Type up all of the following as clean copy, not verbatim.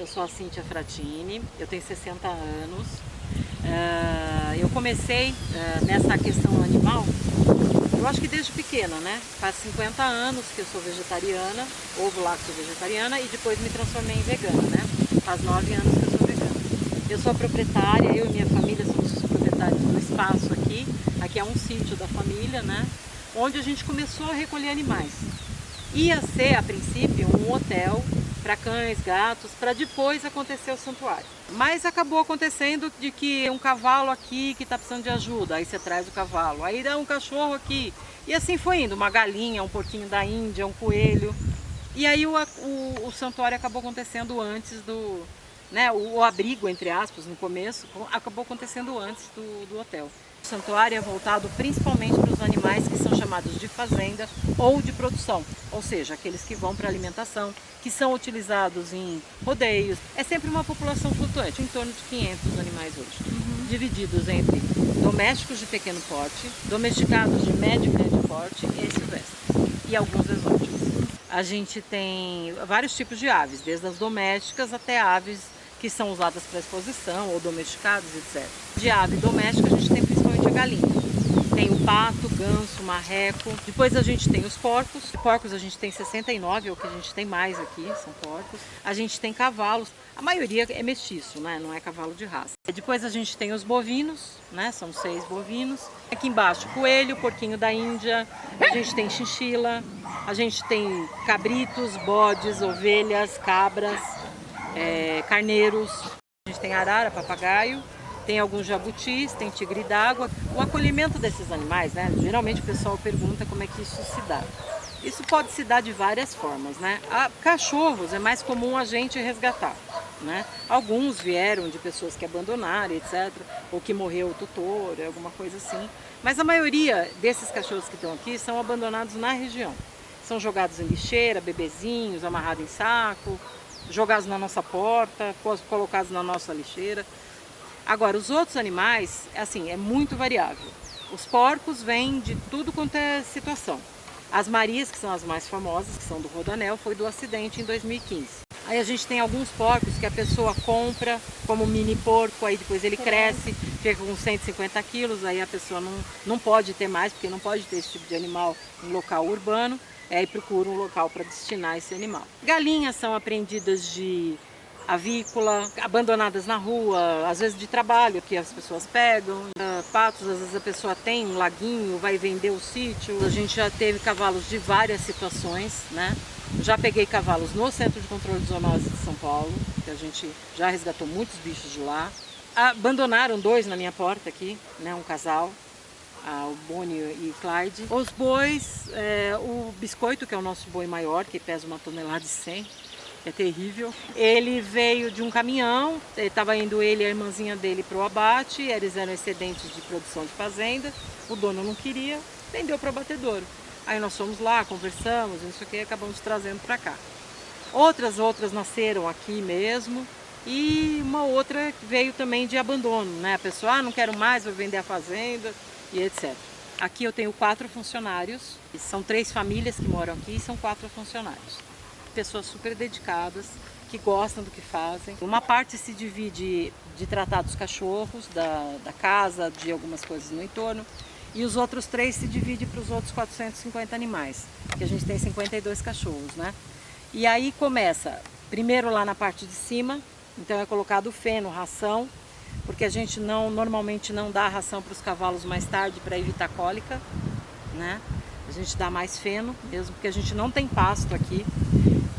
sou a Cíntia Fratini, eu tenho 60 anos. Eu comecei nessa questão animal, eu acho que desde pequena, né? Faz 50 anos que eu sou vegetariana, ovo-lacto vegetariana, e depois me transformei em vegana, né? Faz 9 anos que eu sou vegana. Eu sou a proprietária, eu e minha família somos os proprietários do espaço aqui. Aqui é um sítio da família, né? Onde a gente começou a recolher animais. Ia ser, a princípio, um hotel para cães, gatos, para depois acontecer o santuário. Mas acabou acontecendo de que um cavalo aqui que está precisando de ajuda, aí você traz o cavalo, aí dá um cachorro aqui, e assim foi indo, uma galinha, um porquinho da Índia, um coelho, e aí o santuário acabou acontecendo antes do, né, o abrigo, entre aspas, no começo, acabou acontecendo antes do hotel. O santuário é voltado principalmente para os animais que são chamados de fazenda ou de produção, ou seja, aqueles que vão para alimentação, que são utilizados em rodeios. É sempre uma população flutuante, em torno de 500 animais hoje, divididos entre domésticos de pequeno porte, domesticados de médio e grande porte e silvestres, e alguns exóticos. A gente tem vários tipos de aves, desde as domésticas até aves que são usadas para exposição ou domesticados, etc. De ave doméstica a gente tem principalmente a galinha. Tem o pato, ganso, marreco. Depois a gente tem os porcos. Porcos a gente tem 69, é o que a gente tem mais aqui, são porcos. A gente tem cavalos. A maioria é mestiço, né? Não é cavalo de raça. Depois a gente tem os bovinos, né? São 6 bovinos. Aqui embaixo coelho, porquinho da Índia. A gente tem chinchila. A gente tem cabritos, bodes, ovelhas, cabras, carneiros. A gente tem arara, papagaio. Tem alguns jabutis, tem tigre d'água. O acolhimento desses animais, né? Geralmente o pessoal pergunta como é que isso se dá. Isso pode se dar de várias formas, né? Cachorros é mais comum a gente resgatar, né? Alguns vieram de pessoas que abandonaram, etc. Ou que morreu o tutor, alguma coisa assim. Mas a maioria desses cachorros que estão aqui são abandonados na região. São jogados em lixeira, bebezinhos, amarrados em saco, jogados na nossa porta, colocados na nossa lixeira. Agora, os outros animais, assim, é muito variável. Os porcos vêm de tudo quanto é situação. As Marias, que são as mais famosas, que são do Rodoanel, foi do acidente em 2015. Aí a gente tem alguns porcos que a pessoa compra como mini porco, aí depois ele cresce, fica com 150 quilos, aí a pessoa não pode ter mais, porque não pode ter esse tipo de animal em local urbano, aí procura um local para destinar esse animal. Galinhas são apreendidas de avícola, abandonadas na rua, às vezes de trabalho que as pessoas pegam. Patos, às vezes a pessoa tem um laguinho, vai vender o sítio. A gente já teve cavalos de várias situações, né? Já peguei cavalos no Centro de Controle de Zoonose de São Paulo, que a gente já resgatou muitos bichos de lá. Abandonaram 2 na minha porta aqui, né? Um casal, o Boni e Clyde. Os bois, o Biscoito, que é o nosso boi maior, que pesa 1,1 tonelada, é terrível. Ele veio de um caminhão, estava indo ele e a irmãzinha dele para o abate, eles eram excedentes de produção de fazenda, o dono não queria, vendeu para o abatedouro. Aí nós fomos lá, conversamos, não sei o que, acabamos trazendo para cá. Outras nasceram aqui mesmo, e uma outra veio também de abandono, né? A pessoa, não quero mais, vou vender a fazenda e etc. Aqui eu tenho 4 funcionários, são 3 famílias que moram aqui e são 4 funcionários. Pessoas super dedicadas, que gostam do que fazem. Uma parte se divide de tratar dos cachorros, da casa, de algumas coisas no entorno, e os outros 3 se dividem para os outros 450 animais, que a gente tem 52 cachorros, né? E aí começa, primeiro lá na parte de cima, então é colocado feno, ração, porque a gente normalmente não dá ração para os cavalos mais tarde para evitar cólica, né? A gente dá mais feno, mesmo porque a gente não tem pasto aqui.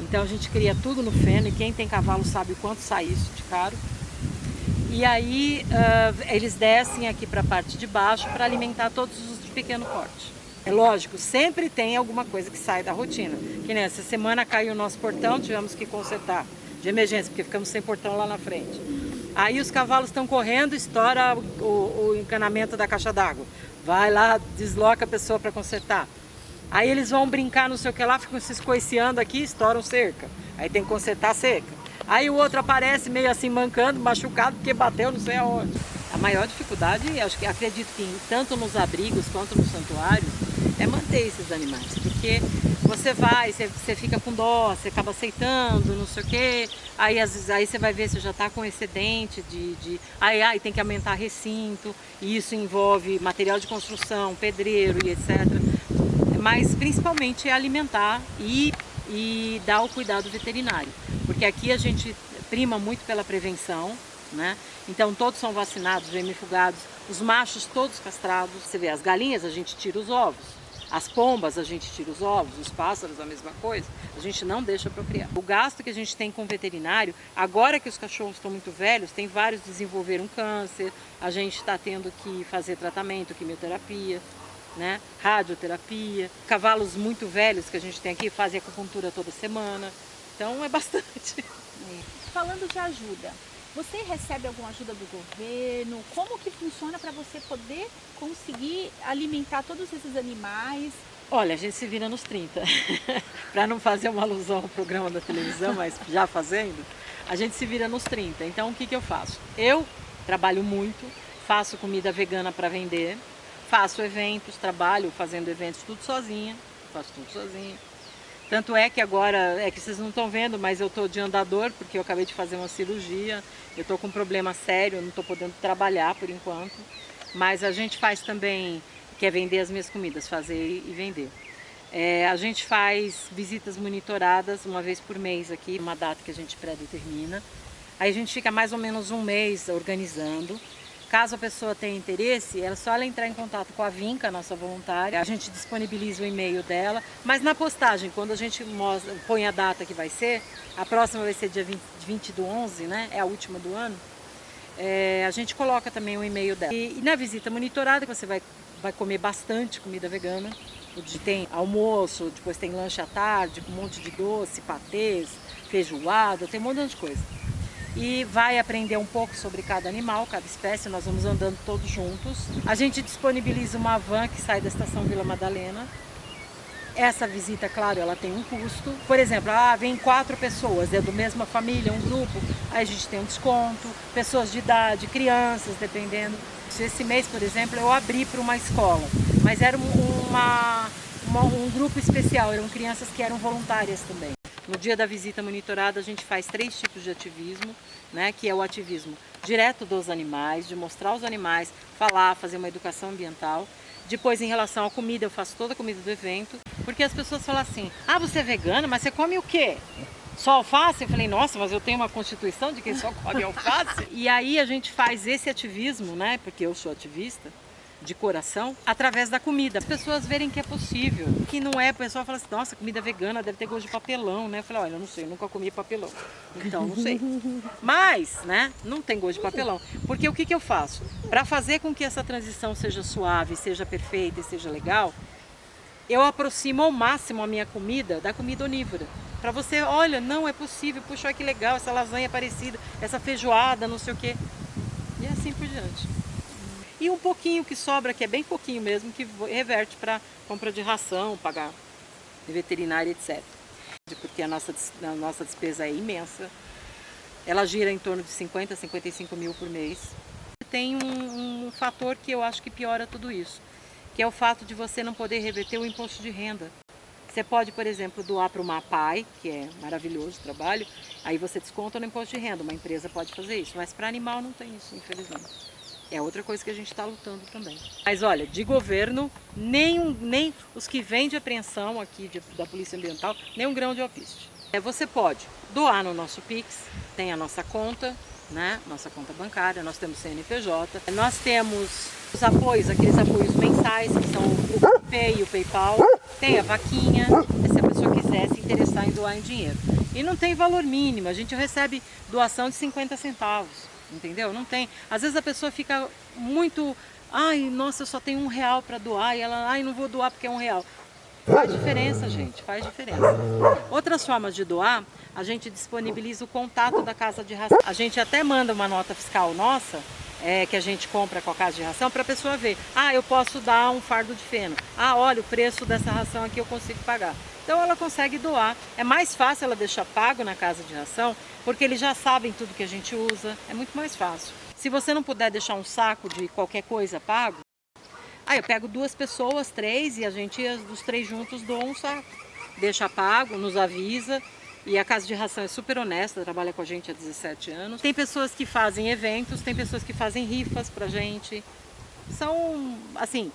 Então a gente cria tudo no feno, e quem tem cavalo sabe o quanto sai isso de caro. E aí eles descem aqui para a parte de baixo para alimentar todos os de pequeno porte. É lógico, sempre tem alguma coisa que sai da rotina. Que nem essa semana caiu o nosso portão, tivemos que consertar de emergência, porque ficamos sem portão lá na frente. Aí os cavalos estão correndo, estoura o encanamento da caixa d'água. Vai lá, desloca a pessoa para consertar. Aí eles vão brincar, não sei o que lá, ficam se escoiciando aqui, estouram cerca. Aí tem que consertar a cerca. Aí o outro aparece meio assim mancando, machucado, porque bateu não sei aonde. A maior dificuldade, acredito que tanto nos abrigos quanto nos santuários, é manter esses animais, porque você vai, você fica com dó, você acaba aceitando, não sei o quê, aí às vezes aí você vai ver se já está com excedente aí tem que aumentar recinto, e isso envolve material de construção, pedreiro e etc. Mas principalmente é alimentar e dar o cuidado veterinário, porque aqui a gente prima muito pela prevenção, né? Então todos são vacinados, vermifugados, os machos todos castrados. Você vê, as galinhas a gente tira os ovos, as pombas a gente tira os ovos, os pássaros a mesma coisa, a gente não deixa procriar. O gasto que a gente tem com o veterinário, agora que os cachorros estão muito velhos, tem vários que desenvolveram câncer, a gente está tendo que fazer tratamento, quimioterapia, né? Radioterapia, cavalos muito velhos que a gente tem aqui fazem acupuntura toda semana, então é bastante. Falando de ajuda, você recebe alguma ajuda do governo? Como que funciona para você poder conseguir alimentar todos esses animais? Olha, a gente se vira nos 30, para não fazer uma alusão ao programa da televisão, mas já fazendo, a gente se vira nos 30. Então o que eu faço? Eu trabalho muito, faço comida vegana para vender, faço eventos, trabalho fazendo eventos tudo sozinha, faço tudo sozinha. Tanto é que agora, é que vocês não estão vendo, mas eu estou de andador, porque eu acabei de fazer uma cirurgia, eu estou com um problema sério, eu não estou podendo trabalhar por enquanto. Mas a gente faz também, quer vender as minhas comidas, fazer e vender. A gente faz visitas monitoradas uma vez por mês aqui, uma data que a gente pré-determina. Aí a gente fica mais ou menos um mês organizando. Caso a pessoa tenha interesse, é só ela entrar em contato com a Vinca, nossa voluntária. A gente disponibiliza o e-mail dela, mas na postagem, quando a gente põe a data que vai ser, a próxima vai ser dia 20/11, né? É a última do ano. A gente coloca também o e-mail dela. E na visita monitorada, você vai comer bastante comida vegana. Tem almoço, depois tem lanche à tarde, com um monte de doce, patês, feijoada, tem um monte de coisa. E vai aprender um pouco sobre cada animal, cada espécie, nós vamos andando todos juntos. A gente disponibiliza uma van que sai da estação Vila Madalena. Essa visita, claro, ela tem um custo. Por exemplo, vem 4 pessoas, é do mesma família, um grupo, aí a gente tem um desconto. Pessoas de idade, crianças, dependendo. Esse mês, por exemplo, eu abri para uma escola, mas era um grupo especial, eram crianças que eram voluntárias também. No dia da visita monitorada a gente faz 3 tipos de ativismo, né, que é o ativismo direto dos animais, de mostrar os animais, falar, fazer uma educação ambiental. Depois, em relação à comida, eu faço toda a comida do evento, porque as pessoas falam assim, você é vegana, mas você come o quê? Só alface? Eu falei, nossa, mas eu tenho uma constituição de quem só come alface. E aí a gente faz esse ativismo, né, porque eu sou ativista, de coração, através da comida. As pessoas verem que é possível, que não é, o pessoal fala assim, nossa, comida vegana deve ter gosto de papelão, né? Eu falei, olha, eu não sei, eu nunca comi papelão, então não sei. Mas, né, não tem gosto de papelão. Porque o que eu faço? Para fazer com que essa transição seja suave, seja perfeita e seja legal, eu aproximo ao máximo a minha comida da comida onívora. Para você, olha, não é possível, puxa, olha que legal, essa lasanha é parecida, essa feijoada, não sei o quê. E assim por diante. E um pouquinho que sobra, que é bem pouquinho mesmo, que reverte para compra de ração, pagar de veterinária, etc. Porque a nossa despesa é imensa. Ela gira em torno de 50 a 55 mil por mês. Tem um fator que eu acho que piora tudo isso, que é o fato de você não poder reverter o imposto de renda. Você pode, por exemplo, doar para uma APAE, que é maravilhoso o trabalho, aí você desconta no imposto de renda, uma empresa pode fazer isso, mas para animal não tem isso, infelizmente. É outra coisa que a gente está lutando também. Mas olha, de governo, nem os que vêm de apreensão aqui da Polícia Ambiental, nem um grão de alpiste. Você pode doar no nosso Pix, tem a nossa conta, né? Nossa conta bancária, nós temos CNPJ, nós temos os apoios, aqueles apoios mensais, que são o PayPay e o PayPal, tem a vaquinha, se a pessoa quiser se interessar em doar em dinheiro. E não tem valor mínimo, a gente recebe doação de 50 centavos. Entendeu? Não tem. Às vezes a pessoa fica muito, nossa, eu só tenho R$1 para doar, e ela, não vou doar porque é R$1. Faz diferença, gente, faz diferença. Outras formas de doar, a gente disponibiliza o contato da casa de ração. A gente até manda uma nota fiscal nossa, que a gente compra com a casa de ração, para a pessoa ver, eu posso dar um fardo de feno. Olha, o preço dessa ração aqui eu consigo pagar. Então ela consegue doar. É mais fácil ela deixar pago na casa de ração, porque eles já sabem tudo que a gente usa. É muito mais fácil. Se você não puder deixar um saco de qualquer coisa pago, Aí eu pego 2 pessoas, 3, e a gente, os 3 juntos, doam um saco. Deixa pago, nos avisa. E a Casa de Ração é super honesta, trabalha com a gente há 17 anos. Tem pessoas que fazem eventos, tem pessoas que fazem rifas pra gente. São, assim,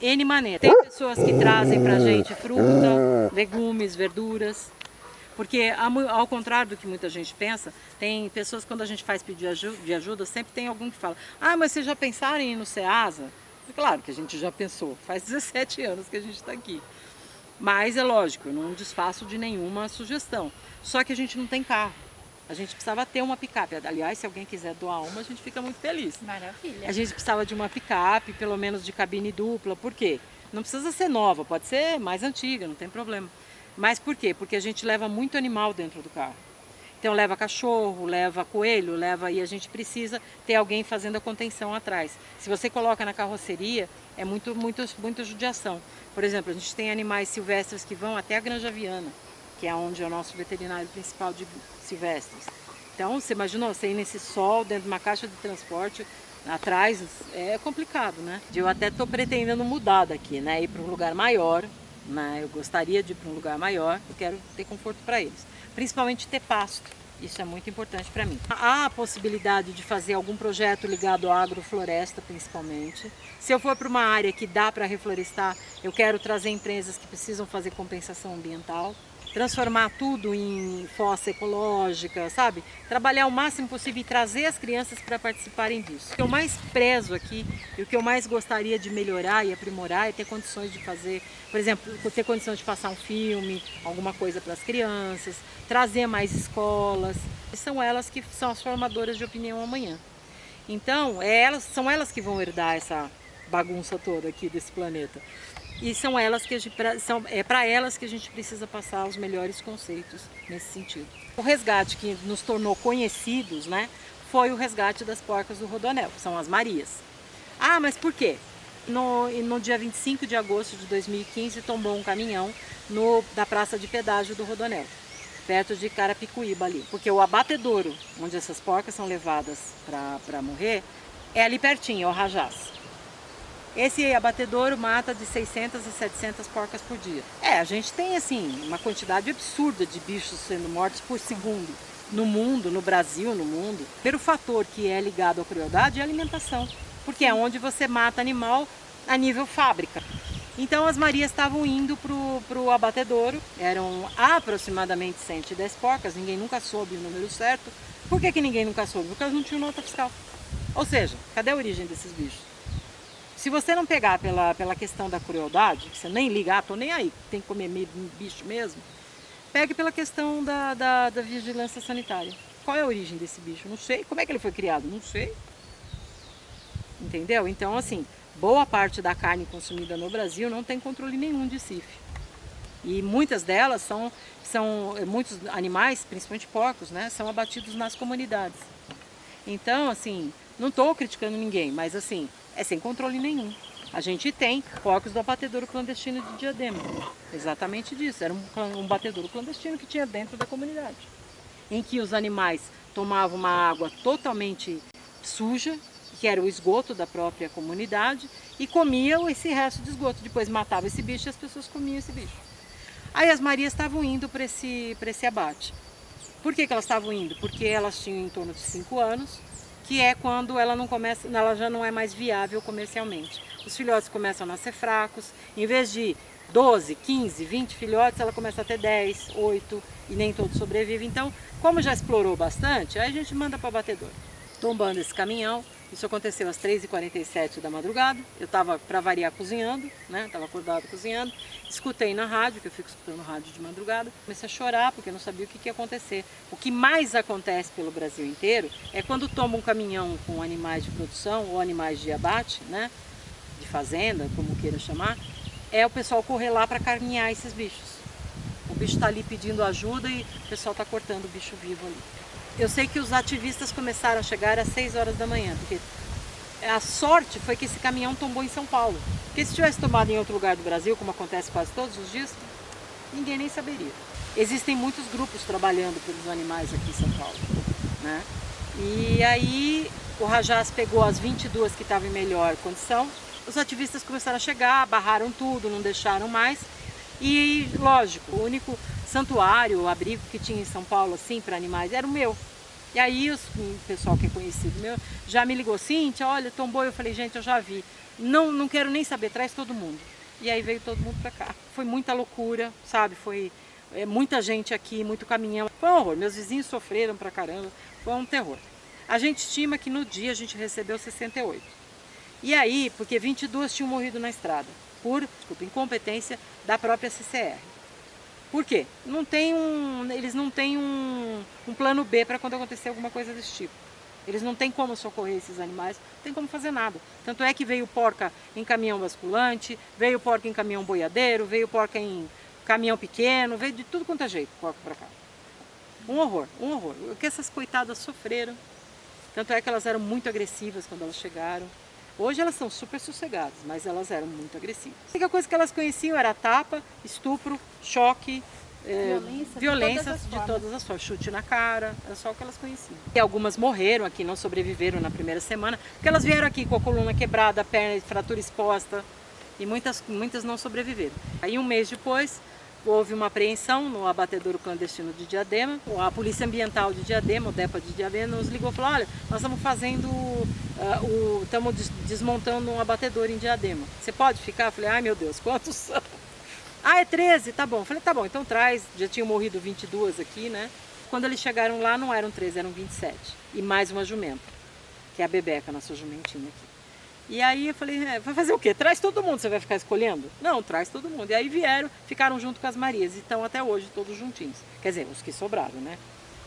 N maneiras. Tem pessoas que trazem pra gente fruta, legumes, verduras. Porque, ao contrário do que muita gente pensa, tem pessoas, quando a gente faz pedido de ajuda, sempre tem algum que fala: ah, mas vocês já pensaram em ir no Ceasa? Claro que a gente já pensou, faz 17 anos que a gente está aqui. Mas é lógico, eu não desfaço de nenhuma sugestão. Só que a gente não tem carro. A gente precisava ter uma picape. Aliás, se alguém quiser doar uma, a gente fica muito feliz. Maravilha. A gente precisava de uma picape, pelo menos de cabine dupla. Por quê? Não precisa ser nova, pode ser mais antiga, não tem problema. Mas por quê? Porque a gente leva muito animal dentro do carro. Então leva cachorro, leva coelho, e a gente precisa ter alguém fazendo a contenção atrás. Se você coloca na carroceria, é muita judiação. Por exemplo, a gente tem animais silvestres que vão até a Granja Viana, que é onde é o nosso veterinário principal de silvestres. Então, você imagina você ir nesse sol, dentro de uma caixa de transporte, atrás, é complicado, né? Eu até estou pretendendo mudar daqui, né? Ir para um lugar maior, né? Eu gostaria de ir para um lugar maior, eu quero ter conforto para eles. Principalmente ter pasto, isso é muito importante para mim. Há a possibilidade de fazer algum projeto ligado à agrofloresta, principalmente. Se eu for para uma área que dá para reflorestar, eu quero trazer empresas que precisam fazer compensação ambiental, transformar tudo em fossa ecológica, sabe? Trabalhar o máximo possível e trazer as crianças para participarem disso. O que eu mais prezo aqui e o que eu mais gostaria de melhorar e aprimorar é ter condições de fazer, por exemplo, ter condições de passar um filme, alguma coisa para as crianças, trazer mais escolas. São elas que são as formadoras de opinião amanhã. Então, são elas que vão herdar essa bagunça toda aqui desse planeta. E são elas que é para elas que a gente precisa passar os melhores conceitos nesse sentido. O resgate que nos tornou conhecidos, né, foi o resgate das porcas do Rodoanel, que são as Marias. Ah, mas por quê? No dia 25 de agosto de 2015 tombou um caminhão da praça de pedágio do Rodoanel, perto de Carapicuíba ali. Porque o abatedouro, onde essas porcas são levadas para morrer, é ali pertinho, é o Rajás. Esse abatedouro mata de 600 a 700 porcas por dia. A gente tem assim uma quantidade absurda de bichos sendo mortos por segundo no mundo, no Brasil, no mundo. O primeiro fator que é ligado à crueldade é a alimentação, porque é onde você mata animal a nível fábrica. Então as Marias estavam indo para o abatedouro, eram aproximadamente 110 porcas, ninguém nunca soube o número certo. Por que ninguém nunca soube? Porque elas não tinham nota fiscal. Ou seja, cadê a origem desses bichos? Se você não pegar pela questão da crueldade, que você nem liga, tô nem aí, tem que comer bicho mesmo, pegue pela questão da vigilância sanitária. Qual é a origem desse bicho? Não sei. Como é que ele foi criado? Não sei. Entendeu? Então, assim, boa parte da carne consumida no Brasil não tem controle nenhum de CIF. E muitas delas muitos animais, principalmente porcos, né, são abatidos nas comunidades. Então, assim, não estou criticando ninguém, mas assim, é sem controle nenhum. A gente tem porcos do abatedouro clandestino de Diadema. Exatamente disso. Era um batedouro clandestino que tinha dentro da comunidade. Em que os animais tomavam uma água totalmente suja, que era o esgoto da própria comunidade, e comiam esse resto de esgoto. Depois matava esse bicho e as pessoas comiam esse bicho. Aí as Marias estavam indo para esse abate. Por que elas estavam indo? Porque elas tinham em torno de 5 anos, que é quando ela já não é mais viável comercialmente. Os filhotes começam a nascer fracos, em vez de 12, 15, 20 filhotes, ela começa a ter 10, 8 e nem todos sobrevivem. Então, como já explorou bastante, aí a gente manda para abatedouro. Tombando esse caminhão, isso aconteceu às 3h47 da madrugada, eu estava, para variar, cozinhando, né? Estava acordado cozinhando, escutei na rádio, que eu fico escutando rádio de madrugada, comecei a chorar porque eu não sabia o que ia acontecer. O que mais acontece pelo Brasil inteiro é quando toma um caminhão com animais de produção ou animais de abate, né? De fazenda, como queira chamar, é o pessoal correr lá para carnear esses bichos. O bicho está ali pedindo ajuda e o pessoal está cortando o bicho vivo ali. Eu sei que os ativistas começaram a chegar às 6 horas da manhã, porque a sorte foi que esse caminhão tombou em São Paulo. Porque se tivesse tomado em outro lugar do Brasil, como acontece quase todos os dias, ninguém nem saberia. Existem muitos grupos trabalhando pelos animais aqui em São Paulo, né? E aí o Rajás pegou as 22 que estavam em melhor condição os ativistas começaram a chegar, barraram tudo, não deixaram mais. E, lógico, o único santuário, abrigo que tinha em São Paulo, assim, para animais, era o meu. E aí o pessoal que é conhecido meu já me ligou, Cíntia, olha, tombou. Eu falei, gente, eu já vi. Não quero nem saber, traz todo mundo. E aí veio todo mundo para cá. Foi muita loucura, sabe? Foi muita gente aqui, muito caminhão. Foi um horror. Meus vizinhos sofreram pra caramba. Foi um terror. A gente estima que no dia a gente recebeu 68. E aí, porque 22 tinham morrido na estrada, por incompetência da própria CCR. Por quê? Eles não têm um plano B para quando acontecer alguma coisa desse tipo. Eles não têm como socorrer esses animais, não tem como fazer nada. Tanto é que veio porca em caminhão basculante, veio porca em caminhão boiadeiro, veio porca em caminhão pequeno, veio de tudo quanto é jeito porca para cá. Um horror, um horror. O que essas coitadas sofreram. Tanto é que elas eram muito agressivas quando elas chegaram. Hoje elas são super sossegadas, mas elas eram muito agressivas. A única coisa que elas conheciam era tapa, estupro, choque, violência de todas as formas, chute na cara, era só o que elas conheciam. E algumas morreram aqui, não sobreviveram na primeira semana, porque elas vieram aqui com a coluna quebrada, a perna, fratura exposta, e muitas não sobreviveram. Aí um mês depois, houve uma apreensão no abatedouro clandestino de Diadema. A Polícia Ambiental de Diadema, o DEPA de Diadema, nos ligou e falou, olha, nós estamos estamos desmontando um abatedouro em Diadema. Você pode ficar? Eu falei, ai meu Deus, quantos são? Ah, é 13, tá bom. Eu falei, tá bom, então traz. Já tinham morrido 22 aqui, né? Quando eles chegaram lá, não eram 13, eram 27. E mais uma jumenta, que é a Bebeca, nossa jumentinha aqui. E aí eu falei, vai fazer o quê? Traz todo mundo, você vai ficar escolhendo? Não, traz todo mundo. E aí vieram, ficaram junto com as Marias. E estão até hoje todos juntinhos. Quer dizer, os que sobraram, né?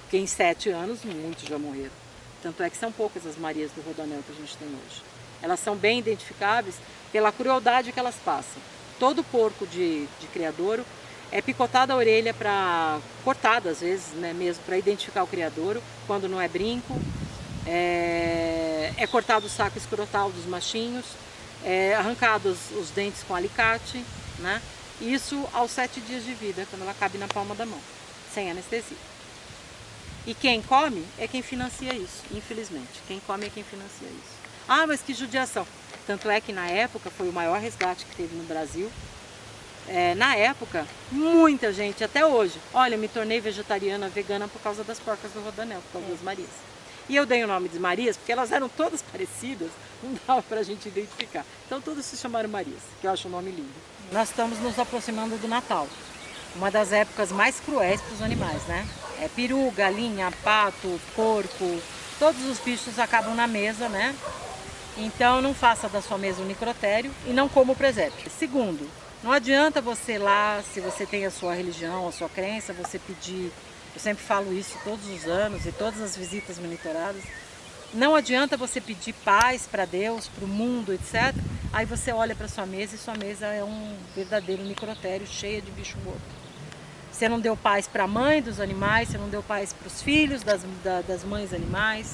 Porque em 7 anos, muitos já morreram. Tanto é que são poucas as Marias do Rodoanel que a gente tem hoje. Elas são bem identificáveis pela crueldade que elas passam. Todo porco de criadouro é picotado a orelha para cortada às vezes, né, mesmo para identificar o criadouro, quando não é brinco. É cortado o saco escrotal dos machinhos, arrancados os dentes com alicate, né? Isso aos 7 dias de vida, quando ela cabe na palma da mão, sem anestesia. E quem come é quem financia isso, infelizmente. Quem come é quem financia isso. Ah, mas que judiação! Tanto é que na época foi o maior resgate que teve no Brasil. Na época, muita gente, até hoje, olha, eu me tornei vegetariana, vegana por causa das porcas do Rodoanel, por causa das Marias. E eu dei o nome de Marias porque elas eram todas parecidas, não dava pra gente identificar. Então todas se chamaram Marias, que eu acho o nome lindo. Nós estamos nos aproximando do Natal, uma das épocas mais cruéis para os animais, né? Peru, galinha, pato, porco, todos os bichos acabam na mesa, né? Então não faça da sua mesa um necrotério e não coma o presépio. Segundo, não adianta você lá, se você tem a sua religião, a sua crença, você pedir, eu sempre falo isso todos os anos e todas as visitas monitoradas, não adianta você pedir paz para Deus, para o mundo, etc. Aí você olha para sua mesa e sua mesa é um verdadeiro necrotério cheio de bicho morto. Você não deu paz para a mãe dos animais, você não deu paz para os filhos das mães animais,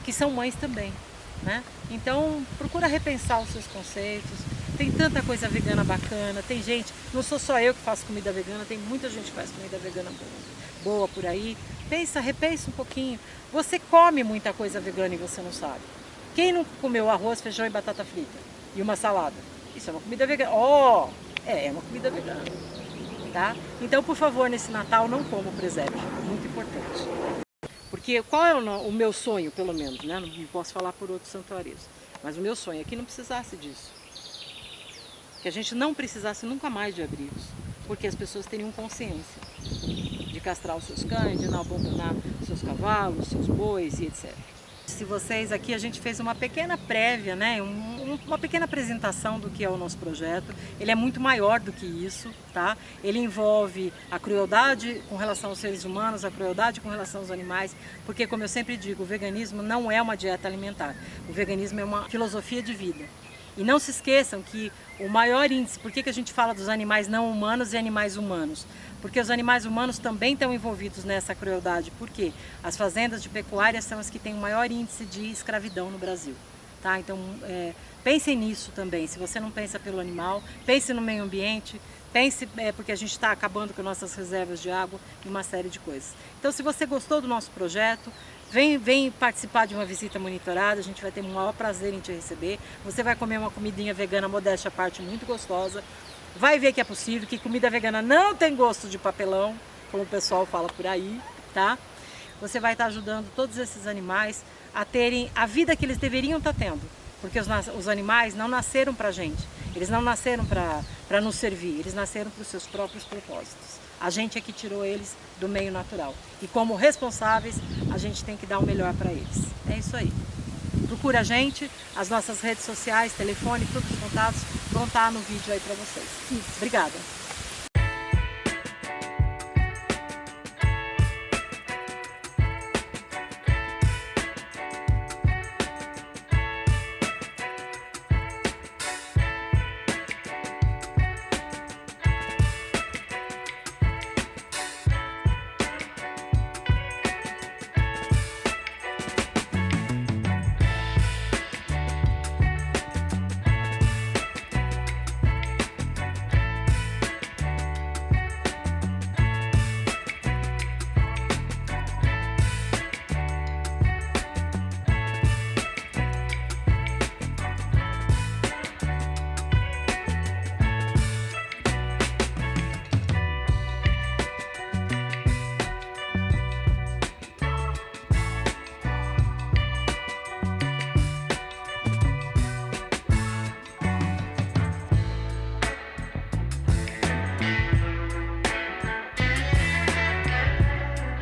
que são mães também. Né? Então procura repensar os seus conceitos. Tem tanta coisa vegana bacana, tem gente, não sou só eu que faço comida vegana, tem muita gente que faz comida vegana boa por aí. Repensa um pouquinho. Você come muita coisa vegana e você não sabe. Quem não comeu arroz, feijão e batata frita? E uma salada? Isso é uma comida vegana. É uma comida vegana. Tá? Então, por favor, nesse Natal não coma o presépio, muito importante. Porque qual é o meu sonho, pelo menos, né? Não posso falar por outros santuários, mas o meu sonho é que não precisasse disso. Que a gente não precisasse nunca mais de abrigos, porque as pessoas teriam consciência de castrar os seus cães, de não abandonar seus cavalos, seus bois e etc. Se vocês aqui, a gente fez uma pequena prévia, né? Uma pequena apresentação do que é o nosso projeto. Ele é muito maior do que isso, tá? Ele envolve a crueldade com relação aos seres humanos, a crueldade com relação aos animais, porque, como eu sempre digo, o veganismo não é uma dieta alimentar. O veganismo é uma filosofia de vida. E não se esqueçam que o maior índice, por que a gente fala dos animais não humanos e animais humanos? Porque os animais humanos também estão envolvidos nessa crueldade. Por quê? As fazendas de pecuária são as que têm o maior índice de escravidão no Brasil. Tá? Então, pensem nisso também. Se você não pensa pelo animal, pense no meio ambiente, pense porque a gente está acabando com nossas reservas de água e uma série de coisas. Então, se você gostou do nosso projeto, Vem participar de uma visita monitorada, a gente vai ter o maior prazer em te receber. Você vai comer uma comidinha vegana, modéstia à parte, muito gostosa. Vai ver que é possível, que comida vegana não tem gosto de papelão, como o pessoal fala por aí, tá? Você vai estar ajudando todos esses animais a terem a vida que eles deveriam estar tendo. Porque os animais não nasceram pra gente, eles não nasceram para nos servir, eles nasceram para os seus próprios propósitos. A gente é que tirou eles do meio natural. E como responsáveis, a gente tem que dar o melhor para eles. É isso aí. Procura a gente, as nossas redes sociais, telefone, todos os contatos vão estar no vídeo aí para vocês. Obrigada.